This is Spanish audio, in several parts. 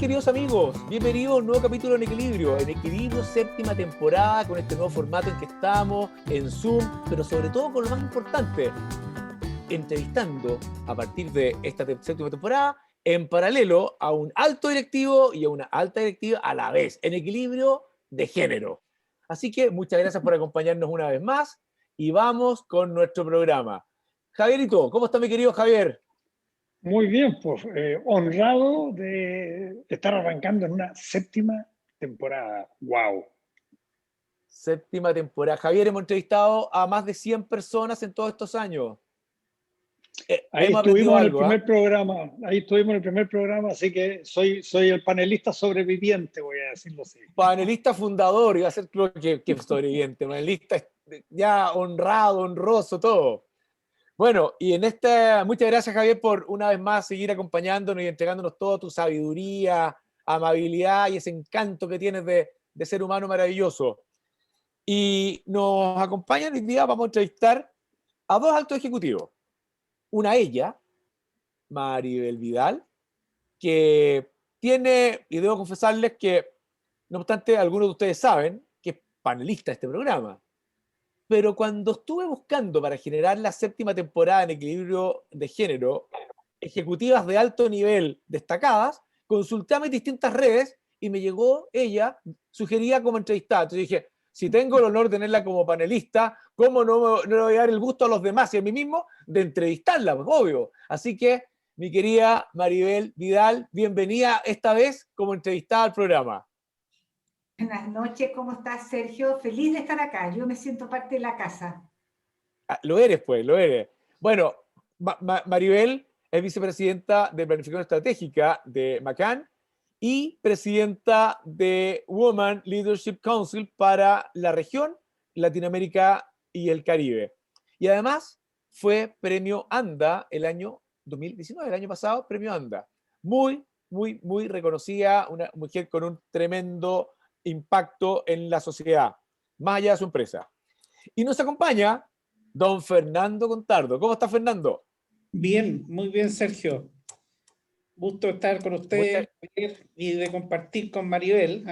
queridos amigos, bienvenidos a un nuevo capítulo En Equilibrio, séptima temporada, con este nuevo formato en que estamos, en Zoom, pero sobre todo con lo más importante, entrevistando a partir de esta séptima temporada, en paralelo a un alto directivo y a una alta directiva a la vez, en equilibrio de género. Así que muchas gracias por acompañarnos una vez más y vamos con nuestro programa. Javierito, ¿cómo está mi querido Javier? Muy bien, pues honrado de estar arrancando en una séptima temporada. ¡Wow! Séptima temporada. Javier, hemos entrevistado a más de 100 personas en todos estos años. Ahí Hemos aprendido estuvimos en el algo, primer programa, así que soy el panelista sobreviviente, voy a decirlo así. Panelista fundador, iba a ser creo que sobreviviente, panelista ya honrado, honroso, todo. Bueno, y en muchas gracias Javier por una vez más seguir acompañándonos y entregándonos toda tu sabiduría, amabilidad y ese encanto que tienes de ser humano maravilloso. Y nos acompañan hoy día, vamos a entrevistar a dos altos ejecutivos. Una ella, Maribel Vidal, que tiene, y debo confesarles que, no obstante, algunos de ustedes saben que es panelista de este programa. Pero cuando estuve buscando para generar la séptima temporada en equilibrio de género, ejecutivas de alto nivel destacadas, consulté a mis distintas redes y me llegó ella, sugerida como entrevistada. Entonces dije, si tengo el honor de tenerla como panelista, ¿cómo no le voy a dar el gusto a los demás y a mí mismo de entrevistarla? Pues obvio. Así que, mi querida Maribel Vidal, bienvenida esta vez como entrevistada al programa. Buenas noches, ¿cómo estás, Sergio? Feliz de estar acá, yo me siento parte de la casa. Ah, lo eres, pues, lo eres. Bueno, Maribel es vicepresidenta de Planificación Estratégica de McCann y presidenta de Women Leadership Council para la región, Latinoamérica y el Caribe. Y además fue premio ANDA el año 2019, el año pasado, premio ANDA. Muy, muy, muy reconocida, una mujer con un tremendo impacto en la sociedad, más allá de su empresa. Y nos acompaña don Fernando Contardo. ¿Cómo está, Fernando? Bien, muy bien, Sergio. Gusto estar con ustedes y de compartir con Maribel.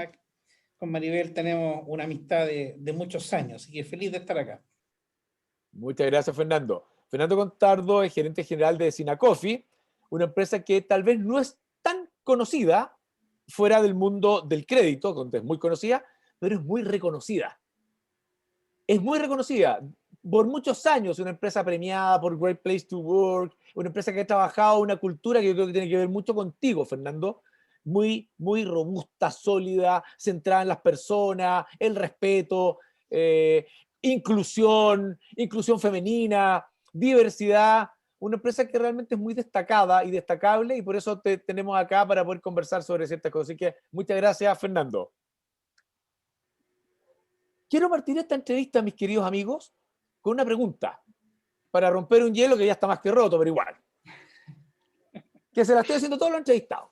Con Maribel tenemos una amistad de muchos años, así que feliz de estar acá. Muchas gracias, Fernando. Fernando Contardo es gerente general de Sinacofi, una empresa que tal vez no es tan conocida fuera del mundo del crédito, donde es muy conocida, pero es muy reconocida. Es muy reconocida. Por muchos años, una empresa premiada por Great Place to Work, una empresa que ha trabajado una cultura que yo creo que tiene que ver mucho contigo, Fernando, muy, muy robusta, sólida, centrada en las personas, el respeto, inclusión femenina, diversidad, una empresa que realmente es muy destacada y destacable y por eso te tenemos acá para poder conversar sobre ciertas cosas. Así que muchas gracias, Fernando. Quiero partir esta entrevista, mis queridos amigos, con una pregunta, para romper un hielo que ya está más que roto, pero igual. Que se la estoy haciendo a todos los entrevistados.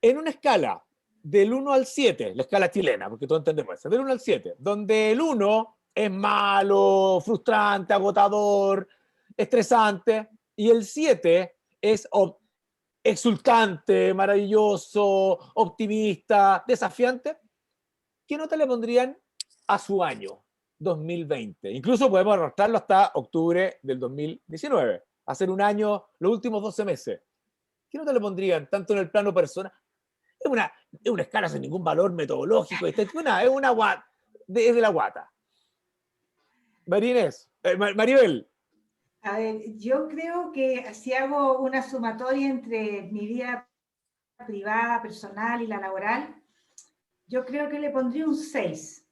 En una escala del 1 al 7, la escala chilena, porque todos entendemos eso, del 1 al 7, donde el 1 es malo, frustrante, agotador, estresante, y el 7 es exultante, maravilloso, optimista, desafiante, ¿qué nota le pondrían a su año 2020? Incluso podemos arrastrarlo hasta octubre del 2019, hacer un año, los últimos 12 meses. ¿Qué nota le pondrían tanto en el plano personal? Es una escala sin ningún valor metodológico, es de la guata. Maribel. A ver, yo creo que si hago una sumatoria entre mi vida privada, personal y la laboral, yo creo que le pondría un 6.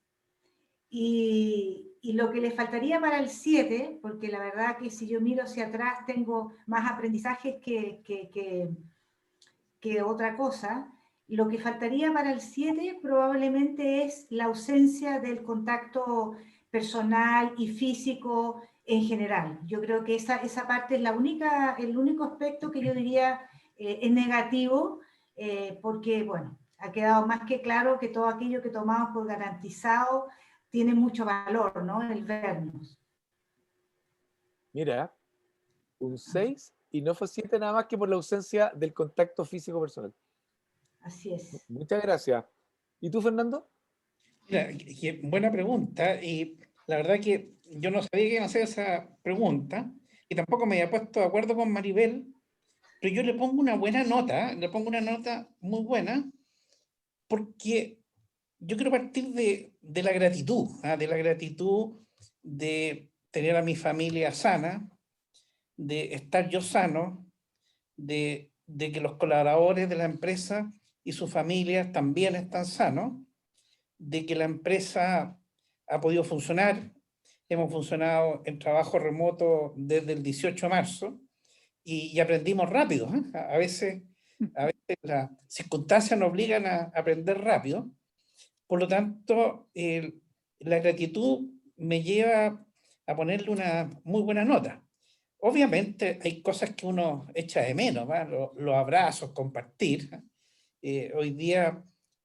Y lo que le faltaría para el 7, porque la verdad que si yo miro hacia atrás tengo más aprendizajes que otra cosa, lo que faltaría para el 7 probablemente es la ausencia del contacto personal y físico en general. Yo creo que esa parte es el único aspecto que yo diría es negativo, porque, bueno, ha quedado más que claro que todo aquello que tomamos por garantizado tiene mucho valor, ¿no? El vernos. Mira, un 6 y no fue 7 nada más que por la ausencia del contacto físico personal. Así es. Muchas gracias. ¿Y tú, Fernando? Mira, buena pregunta. Y la verdad que yo no sabía que iban a hacer esa pregunta y tampoco me había puesto de acuerdo con Maribel, pero yo le pongo una buena nota, le pongo una nota muy buena, porque yo quiero partir de la gratitud, de la gratitud de tener a mi familia sana, de estar yo sano, de que los colaboradores de la empresa y sus familias también están sanos, de que la empresa ha podido funcionar. Hemos funcionado en trabajo remoto desde el 18 de marzo y aprendimos rápido. A veces las circunstancias nos obligan a aprender rápido. Por lo tanto, la gratitud me lleva a ponerle una muy buena nota. Obviamente hay cosas que uno echa de menos, los abrazos, compartir. Hoy día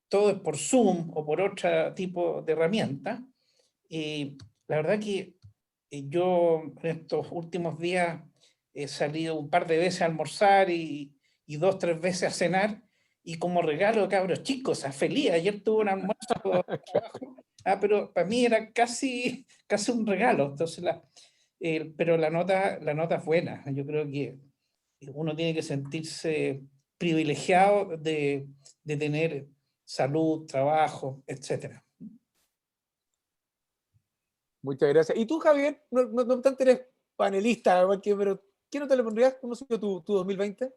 todo es por Zoom o por otro tipo de herramienta. La verdad que yo en estos últimos días he salido un par de veces a almorzar y 2, 3 veces a cenar, y como regalo, cabros chicos, feliz. Ayer tuve un almuerzo de trabajo, pero para mí era casi un regalo. Entonces, pero la nota es buena. Yo creo que uno tiene que sentirse privilegiado de tener salud, trabajo, etcétera. Muchas gracias. ¿Y tú, Javier? No obstante eres panelista, pero ¿qué nota le pondrías? ¿Cómo ha sido tu 2020?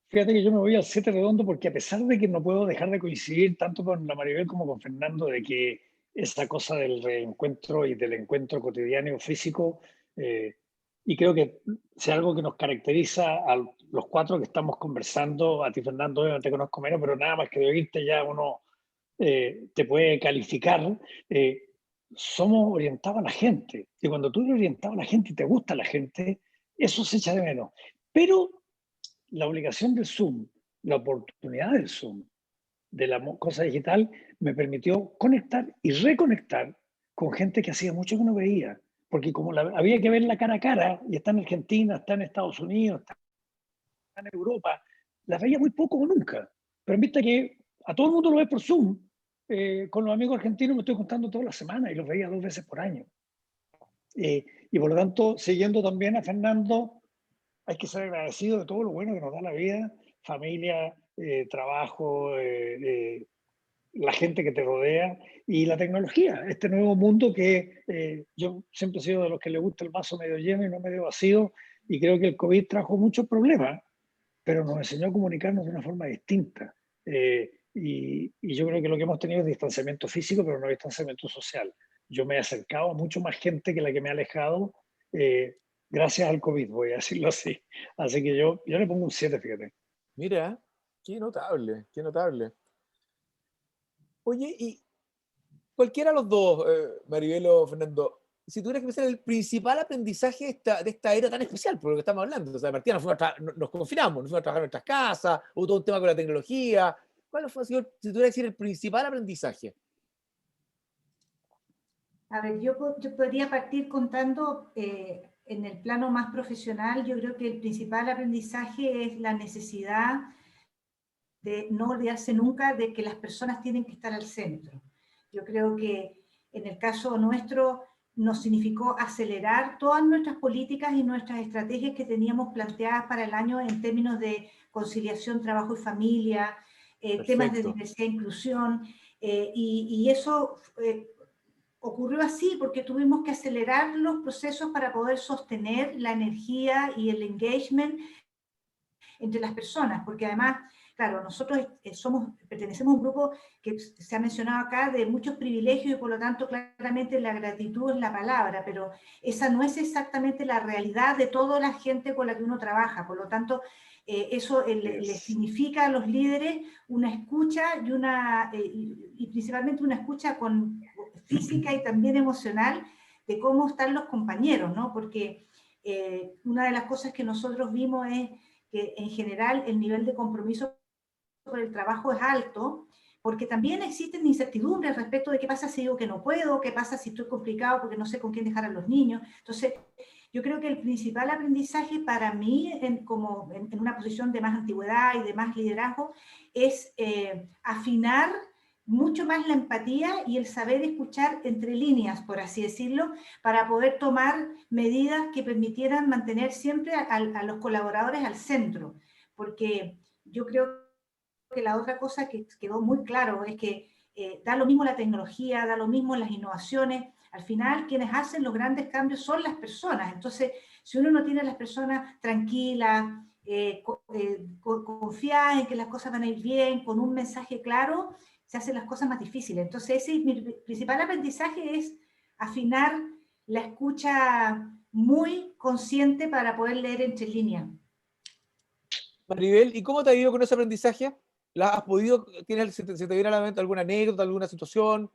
Fíjate que yo me voy al 7 redondo porque a pesar de que no puedo dejar de coincidir tanto con la Maribel como con Fernando, de que esa cosa del reencuentro y del encuentro cotidiano físico, y creo que si algo que nos caracteriza a los cuatro que estamos conversando, a ti, Fernando, obviamente te conozco menos, pero nada más que de oírte ya uno te puede calificar, somos orientados a la gente. Y cuando tú eres orientado a la gente y te gusta la gente, eso se echa de menos. Pero la obligación del Zoom, la oportunidad del Zoom, de la cosa digital, me permitió conectar y reconectar con gente que hacía mucho que no veía. Porque como había que verla cara a cara, y está en Argentina, está en Estados Unidos, está en Europa, las veía muy poco o nunca. Pero en vista que a todo el mundo lo ve por Zoom, con los amigos argentinos me estoy contando toda la semana y los veía 2 veces por año. Y por lo tanto, siguiendo también a Fernando, hay que ser agradecido de todo lo bueno que nos da la vida, familia, trabajo, la gente que te rodea y la tecnología, este nuevo mundo que yo siempre he sido de los que le gusta el vaso medio lleno y no medio vacío, y creo que el COVID trajo muchos problemas, pero nos enseñó a comunicarnos de una forma distinta. Y yo creo que lo que hemos tenido es distanciamiento físico, pero no distanciamiento social. Yo me he acercado a mucho más gente que la que me ha alejado, gracias al COVID, voy a decirlo así. Así que yo le pongo un 7, fíjate. Mira, qué notable, qué notable. Oye, y cualquiera de los dos, Maribel o Fernando, si tuvieras que pensar el principal aprendizaje de esta era tan especial, por lo que estamos hablando, o sea, de partida nos confinamos, nos fuimos a trabajar en nuestras casas, hubo todo un tema con la tecnología. ¿Cuál fue, si tuvieras que decir, el principal aprendizaje? A ver, yo podría partir contando en el plano más profesional. Yo creo que el principal aprendizaje es la necesidad de no olvidarse nunca de que las personas tienen que estar al centro. Yo creo que en el caso nuestro nos significó acelerar todas nuestras políticas y nuestras estrategias que teníamos planteadas para el año en términos de conciliación, trabajo y familia, temas de diversidad e inclusión, y eso ocurrió así porque tuvimos que acelerar los procesos para poder sostener la energía y el engagement entre las personas, porque además, claro, nosotros pertenecemos a un grupo que se ha mencionado acá de muchos privilegios y por lo tanto claramente la gratitud es la palabra, pero esa no es exactamente la realidad de toda la gente con la que uno trabaja, por lo tanto eso le significa a los líderes una escucha y principalmente una escucha física y también emocional de cómo están los compañeros, ¿no? Porque una de las cosas que nosotros vimos es que en general el nivel de compromiso por el trabajo es alto, porque también existen incertidumbres respecto de qué pasa si digo que no puedo, qué pasa si estoy complicado porque no sé con quién dejar a los niños. Entonces, Yo creo que el principal aprendizaje para mí, en una posición de más antigüedad y de más liderazgo, es afinar mucho más la empatía y el saber escuchar entre líneas, por así decirlo, para poder tomar medidas que permitieran mantener siempre a los colaboradores al centro. Porque yo creo que la otra cosa que quedó muy claro es que da lo mismo la tecnología, da lo mismo las innovaciones. Al final, quienes hacen los grandes cambios son las personas. Entonces, si uno no tiene a las personas tranquilas, confiadas en que las cosas van a ir bien, con un mensaje claro, se hacen las cosas más difíciles. Entonces, mi principal aprendizaje es afinar la escucha muy consciente para poder leer entre líneas. Maribel, ¿y cómo te ha ido con ese aprendizaje? ¿La has podido, se te viene a la mente alguna anécdota, alguna situación?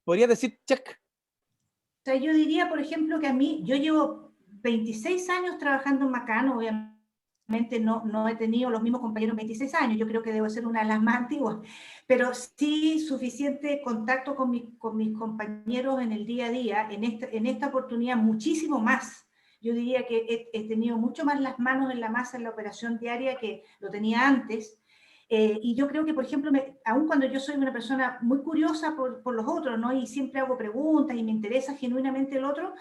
¿Podrías decir, check? O sea, yo diría, por ejemplo, que a mí, yo llevo 26 años trabajando en Macan, obviamente no he tenido los mismos compañeros en 26 años, yo creo que debo ser una de las más antiguas, pero sí suficiente contacto con mis compañeros en el día a día, en esta oportunidad muchísimo más. Yo diría que he tenido mucho más las manos en la masa en la operación diaria que lo tenía antes. Y yo creo que, por ejemplo, aun cuando yo soy una persona muy curiosa por los otros, ¿no? Y siempre hago preguntas y me interesa genuinamente el otro,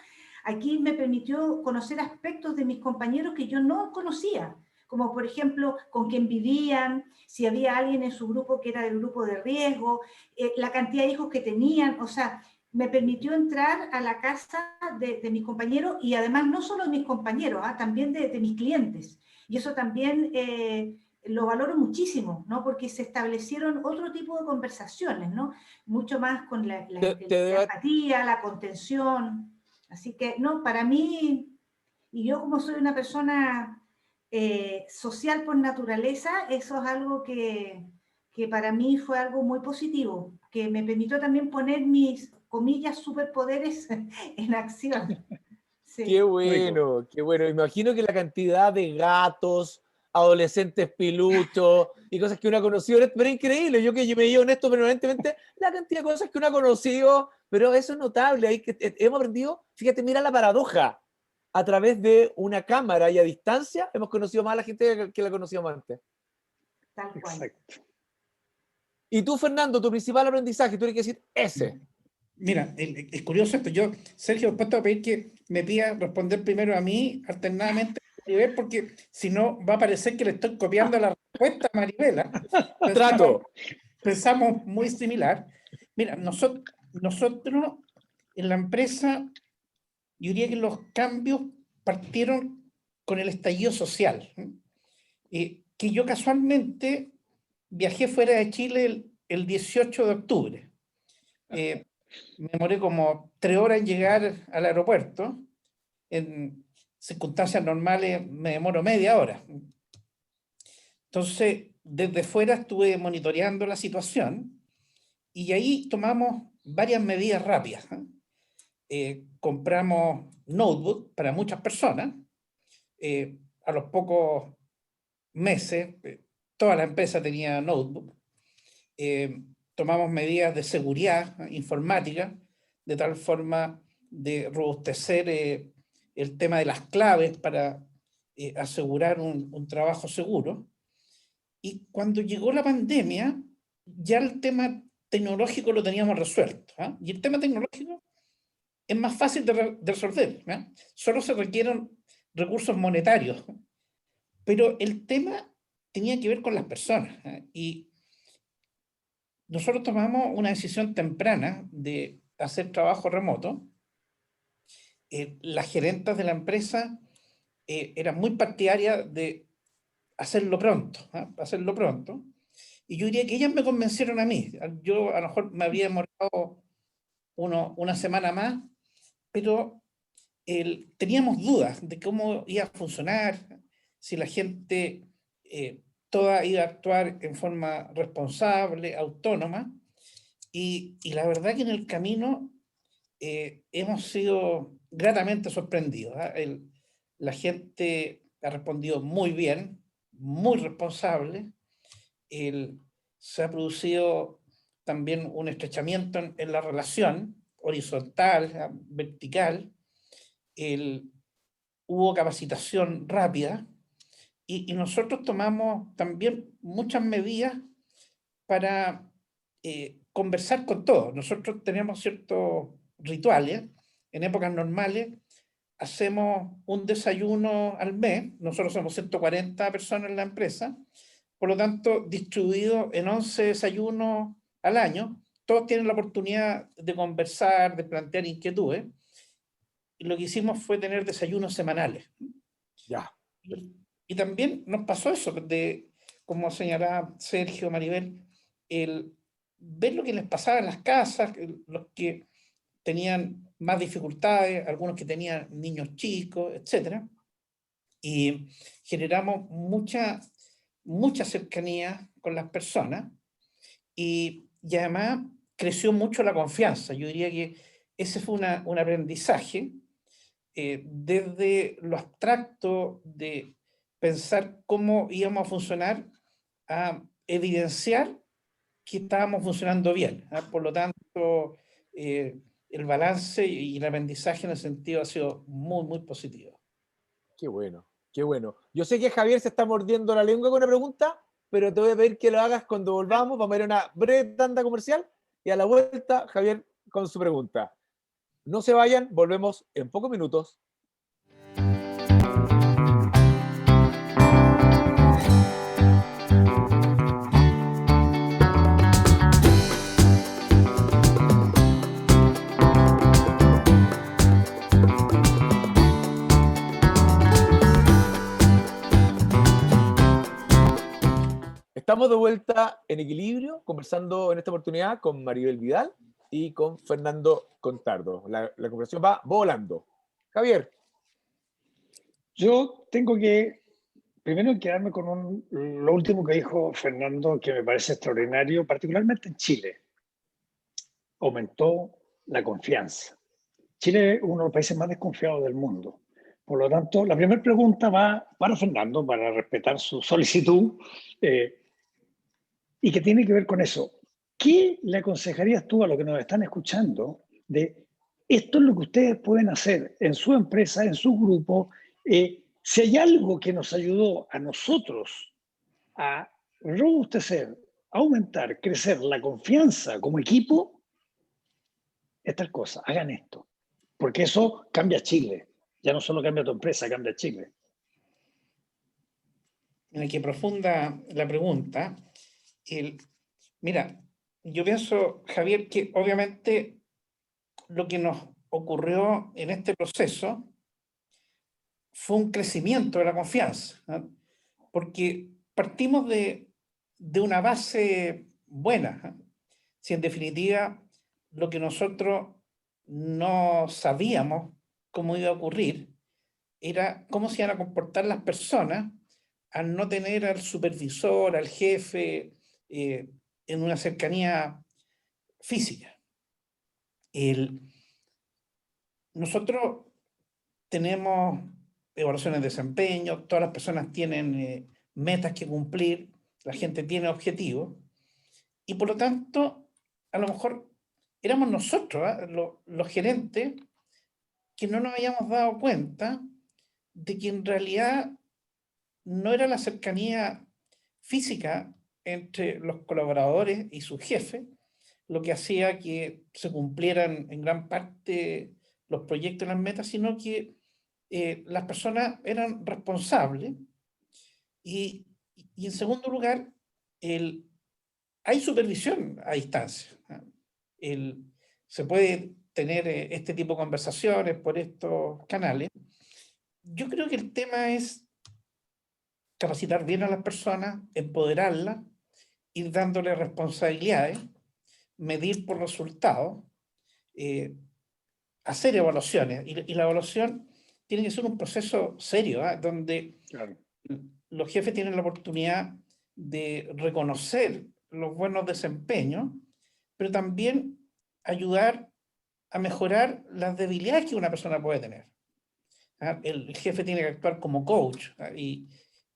aquí me permitió conocer aspectos de mis compañeros que yo no conocía, como por ejemplo, con quién vivían, si había alguien en su grupo que era del grupo de riesgo, la cantidad de hijos que tenían, o sea, me permitió entrar a la casa de mis compañeros y además no solo de mis compañeros, también de mis clientes. Y eso también lo valoro muchísimo, ¿no? Porque se establecieron otro tipo de conversaciones, ¿no? Mucho más con la empatía, la contención. Así que, no, para mí, y yo como soy una persona social por naturaleza, eso es algo que para mí fue algo muy positivo, que me permitió también poner mis, comillas, superpoderes en acción. Sí. Qué bueno, qué bueno. Imagino que la cantidad de gatos, adolescentes piluchos y cosas que uno ha conocido, pero increíble. Yo me digo honesto permanentemente, la cantidad de cosas que uno ha conocido, pero eso es notable. Hemos aprendido, fíjate, mira la paradoja. A través de una cámara y a distancia hemos conocido más a la gente que la conocíamos antes. Tal cual. Exacto. Y tú, Fernando, tu principal aprendizaje, tú tienes que decir ese. Mira, es curioso esto. Yo, Sergio, puesto a pedir que me pida responder primero a mí, alternadamente a Maribel, porque si no va a parecer que le estoy copiando la respuesta a Maribela. Pensamos muy similar. Mira, nosotros en la empresa, yo diría que los cambios partieron con el estallido social. Que yo casualmente viajé fuera de Chile el 18 de octubre. Me demoré como 3 horas en llegar al aeropuerto. En circunstancias normales me demoro media hora. Entonces, desde fuera estuve monitoreando la situación y ahí tomamos varias medidas rápidas. Compramos notebook para muchas personas. A los pocos meses, toda la empresa tenía notebook. Tomamos medidas de seguridad informática, de tal forma de robustecer el tema de las claves para asegurar un trabajo seguro. Y cuando llegó la pandemia, ya el tema tecnológico lo teníamos resuelto. Y el tema tecnológico es más fácil de resolver. Solo se requieren recursos monetarios. Pero el tema tenía que ver con las personas. Y nosotros tomamos una decisión temprana de hacer trabajo remoto. Las gerentas de la empresa eran muy partidarias de hacerlo pronto, hacerlo pronto. Y yo diría que ellas me convencieron a mí. Yo a lo mejor me había demorado una semana más, pero teníamos dudas de cómo iba a funcionar, si la gente toda iba a actuar en forma responsable, autónoma. Y la verdad que en el camino hemos sido gratamente sorprendidos. La gente ha respondido muy bien, muy responsable. Se ha producido también un estrechamiento en la relación horizontal, vertical. hubo capacitación rápida y nosotros tomamos también muchas medidas para conversar con todos. Nosotros tenemos ciertos rituales. En épocas normales hacemos un desayuno al mes. Nosotros somos 140 personas en la empresa, por lo tanto, distribuido en 11 desayunos al año. Todos tienen la oportunidad de conversar, de plantear inquietudes. Y lo que hicimos fue tener desayunos semanales. Ya. Y también nos pasó eso, de, como señalaba Sergio, Maribel, el ver lo que les pasaba en las casas, los que tenían más dificultades, algunos que tenían niños chicos, etc. Y generamos mucha cercanía con las personas y además creció mucho la confianza. Yo diría que ese fue un aprendizaje desde lo abstracto de pensar cómo íbamos a funcionar a evidenciar que estábamos funcionando bien. Por lo tanto, el balance y el aprendizaje en ese sentido ha sido muy positivo. Qué bueno, qué bueno. Yo sé que Javier se está mordiendo la lengua con una pregunta, pero te voy a pedir que lo hagas cuando volvamos. Vamos a ir a una breve tanda comercial y a la vuelta, Javier con su pregunta. No se vayan, volvemos en pocos minutos. Estamos de vuelta en Equilibrio, conversando en esta oportunidad con Maribel Vidal y con Fernando Contardo. La conversación va volando. Javier. Yo tengo que primero quedarme con lo último que dijo Fernando, que me parece extraordinario, particularmente en Chile. Aumentó la confianza. Chile es uno de los países más desconfiados del mundo. Por lo tanto, la primera pregunta va para Fernando, para respetar su solicitud, y que tiene que ver con eso. ¿Qué le aconsejarías tú a los que nos están escuchando de esto es lo que ustedes pueden hacer en su empresa, en su grupo? Si hay algo que nos ayudó a nosotros a robustecer, aumentar, crecer la confianza como equipo, es tal cosa, hagan esto. Porque eso cambia Chile. Ya no solo cambia tu empresa, cambia Chile. En el que profunda la pregunta. Mira, yo pienso, Javier, que obviamente lo que nos ocurrió en este proceso fue un crecimiento de la confianza, ¿no? Porque partimos de una base buena, ¿no? Si en definitiva lo que nosotros no sabíamos cómo iba a ocurrir era cómo se iban a comportar las personas al no tener al supervisor, al jefe, en una cercanía física. Nosotros tenemos evaluaciones de desempeño, todas las personas tienen metas que cumplir, la gente tiene objetivos, y por lo tanto, a lo mejor éramos nosotros, los gerentes, que no nos habíamos dado cuenta de que en realidad no era la cercanía física entre los colaboradores y sus jefes lo que hacía que se cumplieran en gran parte los proyectos y las metas, sino que las personas eran responsables y en segundo lugar, hay supervisión a distancia. Se puede tener este tipo de conversaciones por estos canales. Yo creo que el tema es capacitar bien a las personas, empoderarlas, ir dándole responsabilidades, medir por resultados, hacer evaluaciones. Y la evaluación tiene que ser un proceso serio, donde Claro. los jefes tienen la oportunidad de reconocer los buenos desempeños, pero también ayudar a mejorar las debilidades que una persona puede tener. El jefe tiene que actuar como coach, y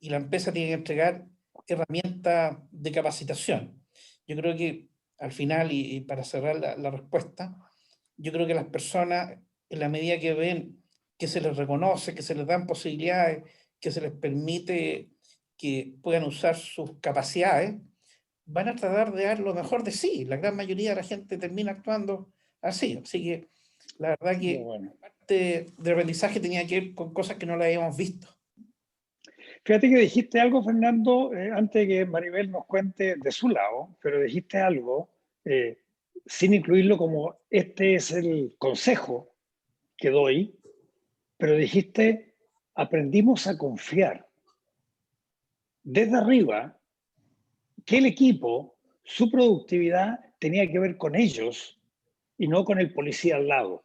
la empresa tiene que entregar herramientas de capacitación. Yo creo que al final, y para cerrar la respuesta, yo creo que las personas, en la medida que ven que que se les reconoce, que se les dan posibilidades, que se les permite que puedan usar sus capacidades, van a tratar de dar lo mejor de sí. La gran mayoría de la gente termina actuando así. Así que la verdad que parte del aprendizaje tenía que ver con cosas que no la habíamos visto. Fíjate que dijiste algo, Fernando, antes de que Maribel nos cuente de su lado, pero dijiste algo sin incluirlo como este es el consejo que doy, pero dijiste, aprendimos a confiar desde arriba que el equipo, su productividad tenía que ver con ellos y no con el policía al lado.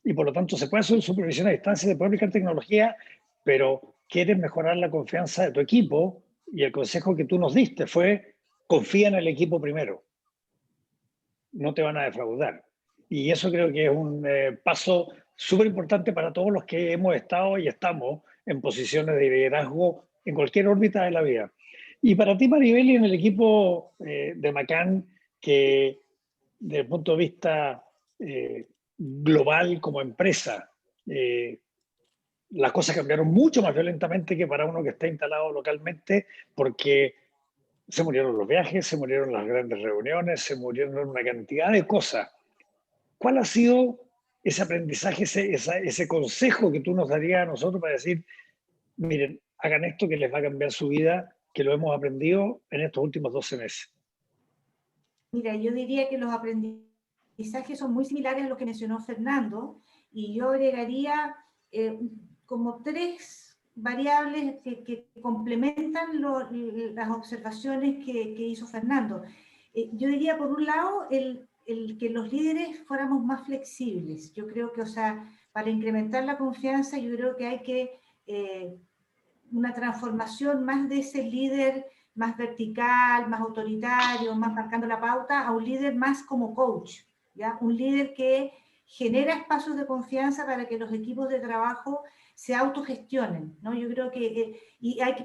Y por lo tanto se puede hacer supervisión a distancia, se puede aplicar tecnología, pero quieres mejorar la confianza de tu equipo y el consejo que tú nos diste fue confía en el equipo primero. No te van a defraudar. Y eso creo que es un paso súper importante para todos los que hemos estado y estamos en posiciones de liderazgo en cualquier órbita de la vida. Y para ti, Maribel, y en el equipo de McCann, que desde el punto de vista global como empresa, las cosas cambiaron mucho más violentamente que para uno que está instalado localmente, porque se murieron los viajes, se murieron las grandes reuniones, se murieron una cantidad de cosas. ¿Cuál ha sido ese aprendizaje, ese consejo que tú nos darías a nosotros para decir, miren, hagan esto que les va a cambiar su vida, que lo hemos aprendido en estos últimos 12 meses? Mira, yo diría que los aprendizajes son muy similares a los que mencionó Fernando, y yo agregaría como 3 variables que complementan las observaciones que hizo Fernando. Yo diría, por un lado, el que los líderes fuéramos más flexibles. Yo creo que, o sea, para incrementar la confianza, yo creo que hay que una transformación más de ese líder más vertical, más autoritario, más marcando la pauta, a un líder más como coach, ¿ya? Un líder que genera espacios de confianza para que los equipos de trabajo se autogestionen, ¿no? Yo creo que,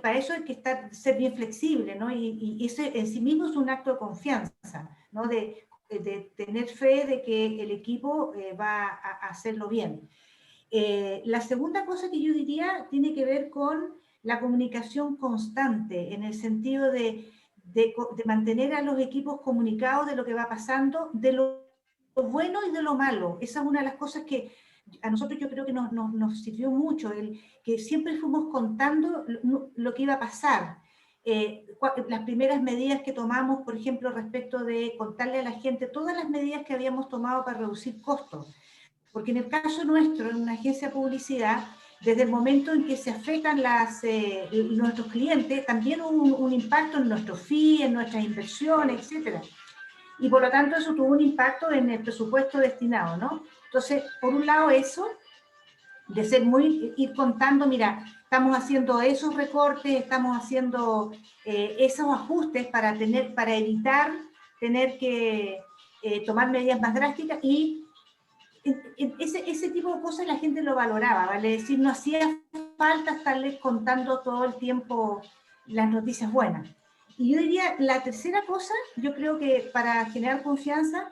para eso hay que ser bien flexible, ¿no? Y eso en sí mismo es un acto de confianza, ¿no? De tener fe de que el equipo va a hacerlo bien. La segunda cosa que yo diría tiene que ver con la comunicación constante, en el sentido de mantener a los equipos comunicados de lo que va pasando, de lo bueno y de lo malo. Esa es una de las cosas que a nosotros yo creo que nos sirvió mucho, que siempre fuimos contando lo que iba a pasar. Las primeras medidas que tomamos, por ejemplo, respecto de contarle a la gente todas las medidas que habíamos tomado para reducir costos. Porque en el caso nuestro, en una agencia de publicidad, desde el momento en que se afectan nuestros clientes, también hubo un impacto en nuestros fees, en nuestras inversiones, etc. Y por lo tanto eso tuvo un impacto en el presupuesto destinado, ¿no? Entonces, por un lado eso, de ir contando, mira, estamos haciendo esos recortes, estamos haciendo esos ajustes para evitar tener que tomar medidas más drásticas, y ese tipo de cosas la gente lo valoraba, ¿vale? Es decir, no hacía falta estarles contando todo el tiempo las noticias buenas. Y yo diría, la tercera cosa, yo creo que para generar confianza,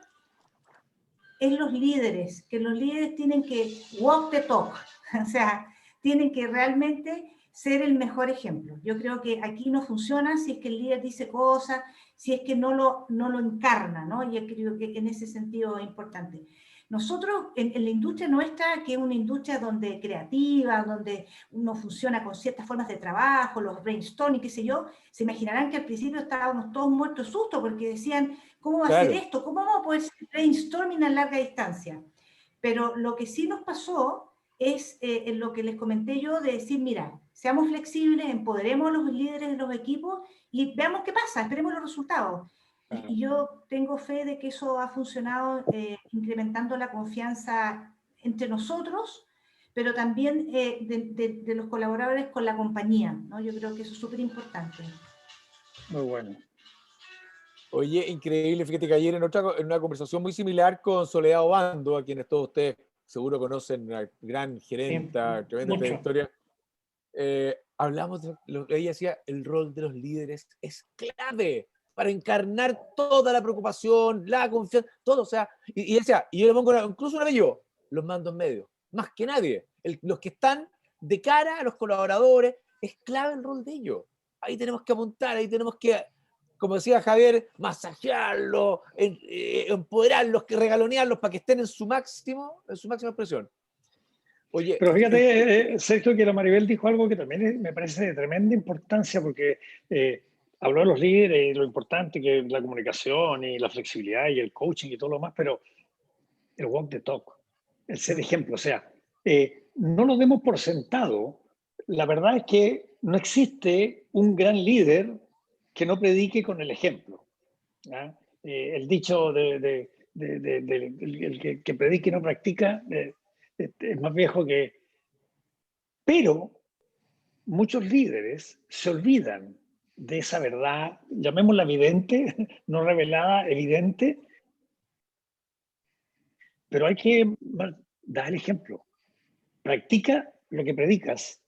es los líderes, que los líderes tienen que walk the talk, o sea, tienen que realmente ser el mejor ejemplo. Yo creo que aquí no funciona si es que el líder dice cosas, si es que no lo encarna, ¿no? Yo creo que en ese sentido es importante. Nosotros, en la industria nuestra, que es una industria creativa, donde uno funciona con ciertas formas de trabajo, los brainstorming, qué sé yo, se imaginarán que al principio estábamos todos muertos de susto porque decían, ¿cómo va a ser esto? ¿Cómo vamos a poder hacer brainstorming a larga distancia? Pero lo que sí nos pasó es en lo que les comenté yo, de decir, mira, seamos flexibles, empoderemos a los líderes de los equipos y veamos qué pasa, esperemos los resultados. Y yo tengo fe de que eso ha funcionado incrementando la confianza entre nosotros, pero también de los colaboradores con la compañía, ¿no? Yo creo que eso es súper importante. Muy bueno. Oye, increíble, fíjate que ayer en una conversación muy similar con Soledad Obando, a quienes todos ustedes seguro conocen, una gran gerenta, tremenda trayectoria, hablamos ella decía, el rol de los líderes es clave para encarnar toda la preocupación, la confianza, todo, o sea, y decía, y yo le pongo incluso una vez yo, los mando en medio, más que nadie. Los que están de cara a los colaboradores, es clave el rol de ellos. Ahí tenemos que apuntar, ahí tenemos que, como decía Javier, masajearlos, empoderarlos, regalonearlos para que estén en su máxima expresión. Oye, pero fíjate, Sergio, que la Maribel dijo algo que también me parece de tremenda importancia, porque habló de los líderes y lo importante que es la comunicación y la flexibilidad y el coaching y todo lo demás, pero el walk the talk, el ser ejemplo, o sea, no lo demos por sentado. La verdad es que no existe un gran líder que no predique con el ejemplo. El dicho el que predica y no practica es más viejo que... Pero muchos líderes se olvidan de esa verdad, llamémosla evidente, no revelada, evidente, pero hay que dar el ejemplo. Practica lo que predicas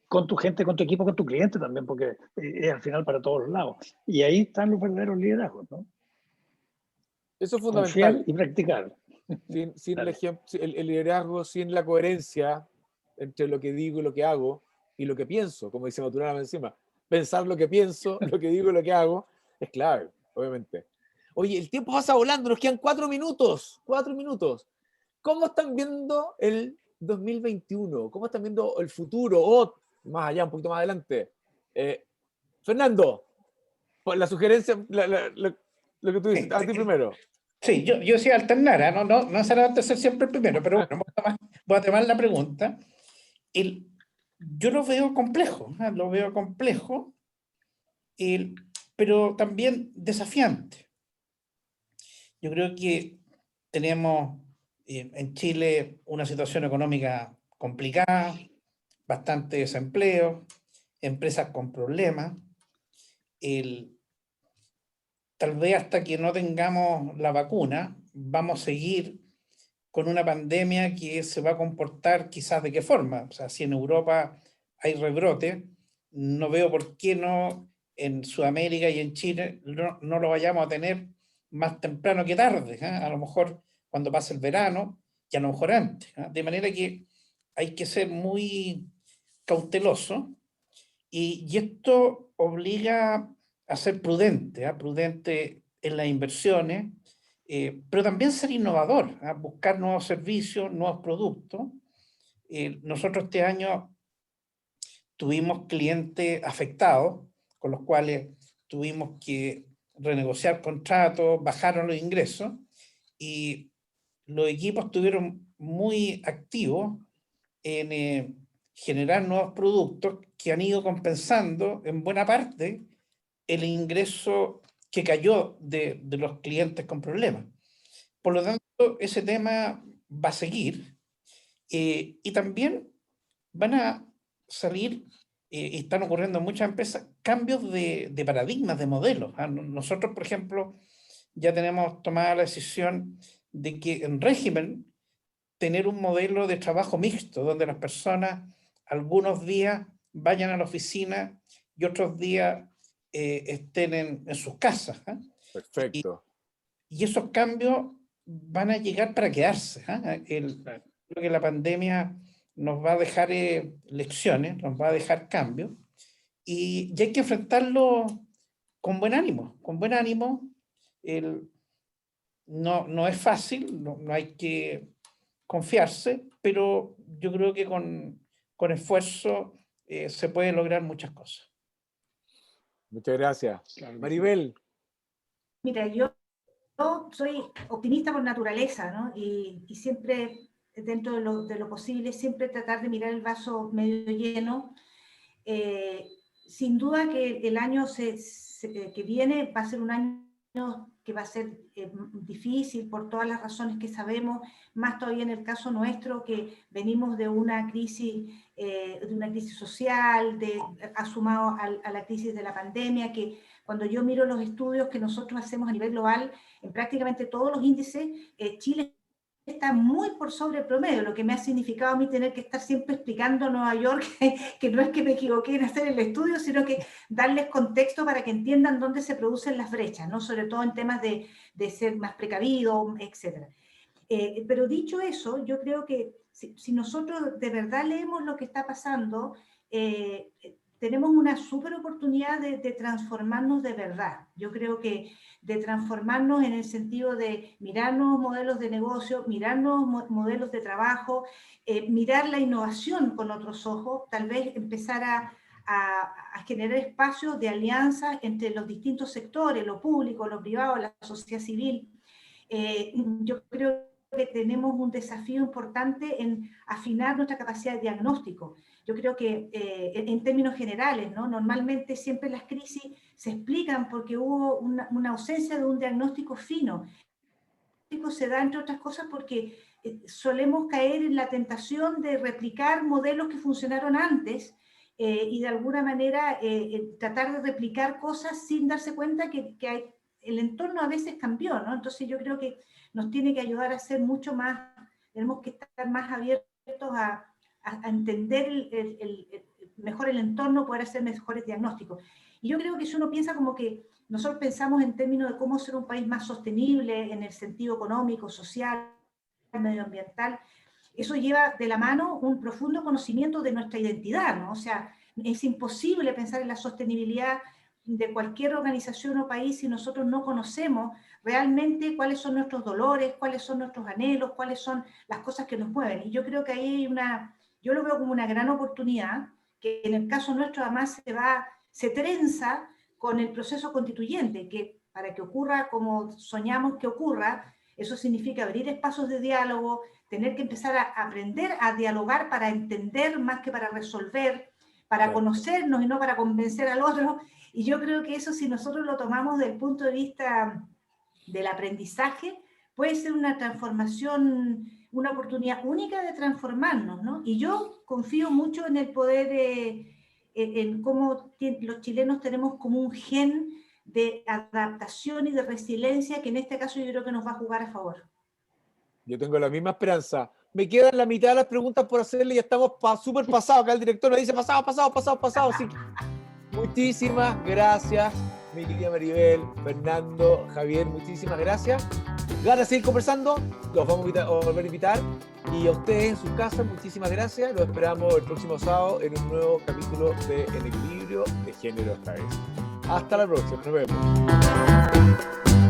con tu gente, con tu equipo, con tu cliente también, porque es al final para todos los lados. Y ahí están los verdaderos liderazgos, ¿no? eso es Confiar fundamental. y practicar. Sin el liderazgo, sin la coherencia entre lo que digo y lo que hago, y lo que pienso, como dice Maturana encima. Pensar lo que pienso, lo que digo y lo que hago, es clave, obviamente. Oye, el tiempo pasa volando, nos quedan 4 minutos. 4 minutos. ¿Cómo están viendo el 2021? ¿Cómo están viendo el futuro? O más allá, un poquito más adelante. Fernando, la sugerencia, lo que tú dices, a ti primero. Sí, yo decía alternar, no necesariamente ser siempre el primero, pero bueno, voy a tomar la pregunta. Yo lo veo complejo, pero también desafiante. Yo creo que tenemos en Chile una situación económica complicada, bastante desempleo, empresas con problemas. Tal vez hasta que no tengamos la vacuna, vamos a seguir con una pandemia que se va a comportar quizás de qué forma. O sea, si en Europa hay rebrote, no veo por qué no en Sudamérica y en Chile no lo vayamos a tener más temprano que tarde, ¿eh? A lo mejor cuando pase el verano y a lo mejor antes, ¿eh? De manera que hay que ser muy cauteloso y esto obliga a ser prudente, ¿eh? Prudente en las inversiones, pero también ser innovador, ¿eh? Buscar nuevos servicios, nuevos productos. Nosotros este año tuvimos clientes afectados, con los cuales tuvimos que renegociar contratos, bajaron los ingresos, y los equipos estuvieron muy activos en generar nuevos productos que han ido compensando en buena parte el ingreso que cayó de los clientes con problemas. Por lo tanto, ese tema va a seguir y también van a salir, y están ocurriendo en muchas empresas, cambios de paradigmas, de modelos. Nosotros, por ejemplo, ya tenemos tomada la decisión de que en régimen tener un modelo de trabajo mixto, donde las personas algunos días vayan a la oficina y otros días estén en sus casas. Perfecto. Y esos cambios van a llegar para quedarse. Creo que la pandemia nos va a dejar lecciones, nos va a dejar cambios, y hay que enfrentarlo con buen ánimo, con buen ánimo. No es fácil, no hay que confiarse, pero yo creo que con esfuerzo se pueden lograr muchas cosas. Muchas gracias. Claro, Maribel. Mira, yo soy optimista por naturaleza, ¿no? Y siempre, dentro de lo posible, siempre tratar de mirar el vaso medio lleno. Sin duda que el año que viene va a ser un año que va a ser difícil por todas las razones que sabemos, más todavía en el caso nuestro, que venimos de una crisis social, sumado a la crisis de la pandemia, que cuando yo miro los estudios que nosotros hacemos a nivel global, en prácticamente todos los índices, Chile está muy por sobre el promedio, lo que me ha significado a mí tener que estar siempre explicando a Nueva York que no es que me equivoqué en hacer el estudio, sino que darles contexto para que entiendan dónde se producen las brechas, ¿no? Sobre todo en temas de ser más precavido, etc. Pero dicho eso, yo creo que si nosotros de verdad leemos lo que está pasando, tenemos una súper oportunidad de transformarnos de verdad. Yo creo que de transformarnos en el sentido de mirarnos modelos de negocio, mirarnos modelos de trabajo, mirar la innovación con otros ojos, tal vez empezar a generar espacios de alianzas entre los distintos sectores, lo público, lo privado, la sociedad civil. Yo creo que tenemos un desafío importante en afinar nuestra capacidad de diagnóstico. Yo creo que en términos generales, ¿no? Normalmente siempre las crisis se explican porque hubo una ausencia de un diagnóstico fino. El diagnóstico se da, entre otras cosas, porque solemos caer en la tentación de replicar modelos que funcionaron antes y de alguna manera tratar de replicar cosas sin darse cuenta que el entorno a veces cambió, ¿no? Entonces yo creo que nos tiene que ayudar a ser mucho más, tenemos que estar más abiertos a entender mejor el entorno, poder hacer mejores diagnósticos. Y yo creo que si uno piensa como que nosotros pensamos en términos de cómo ser un país más sostenible en el sentido económico, social, medioambiental, eso lleva de la mano un profundo conocimiento de nuestra identidad, ¿no? O sea, es imposible pensar en la sostenibilidad de cualquier organización o país si nosotros no conocemos realmente cuáles son nuestros dolores, cuáles son nuestros anhelos, cuáles son las cosas que nos mueven. Y yo creo que ahí hay yo lo veo como una gran oportunidad, que en el caso nuestro además se trenza con el proceso constituyente, que para que ocurra como soñamos que ocurra, eso significa abrir espacios de diálogo, tener que empezar a aprender a dialogar para entender más que para resolver, para conocernos y no para convencer al otro. Y yo creo que eso, si nosotros lo tomamos desde el punto de vista del aprendizaje, puede ser una transformación, una oportunidad única de transformarnos, ¿no? Y yo confío mucho en el poder, en cómo los chilenos tenemos como un gen de adaptación y de resiliencia, que en este caso yo creo que nos va a jugar a favor. Yo tengo la misma esperanza. Me quedan la mitad de las preguntas por hacerle y ya estamos súper pasados. Acá el director nos dice pasado. Así que muchísimas gracias, mi querida Maribel, Fernando, Javier, muchísimas gracias. Ganas de seguir conversando, los vamos a volver a invitar. Y a ustedes en sus casas, muchísimas gracias. Los esperamos el próximo sábado en un nuevo capítulo de En Equilibrio de Género esta vez. Hasta la próxima, nos vemos.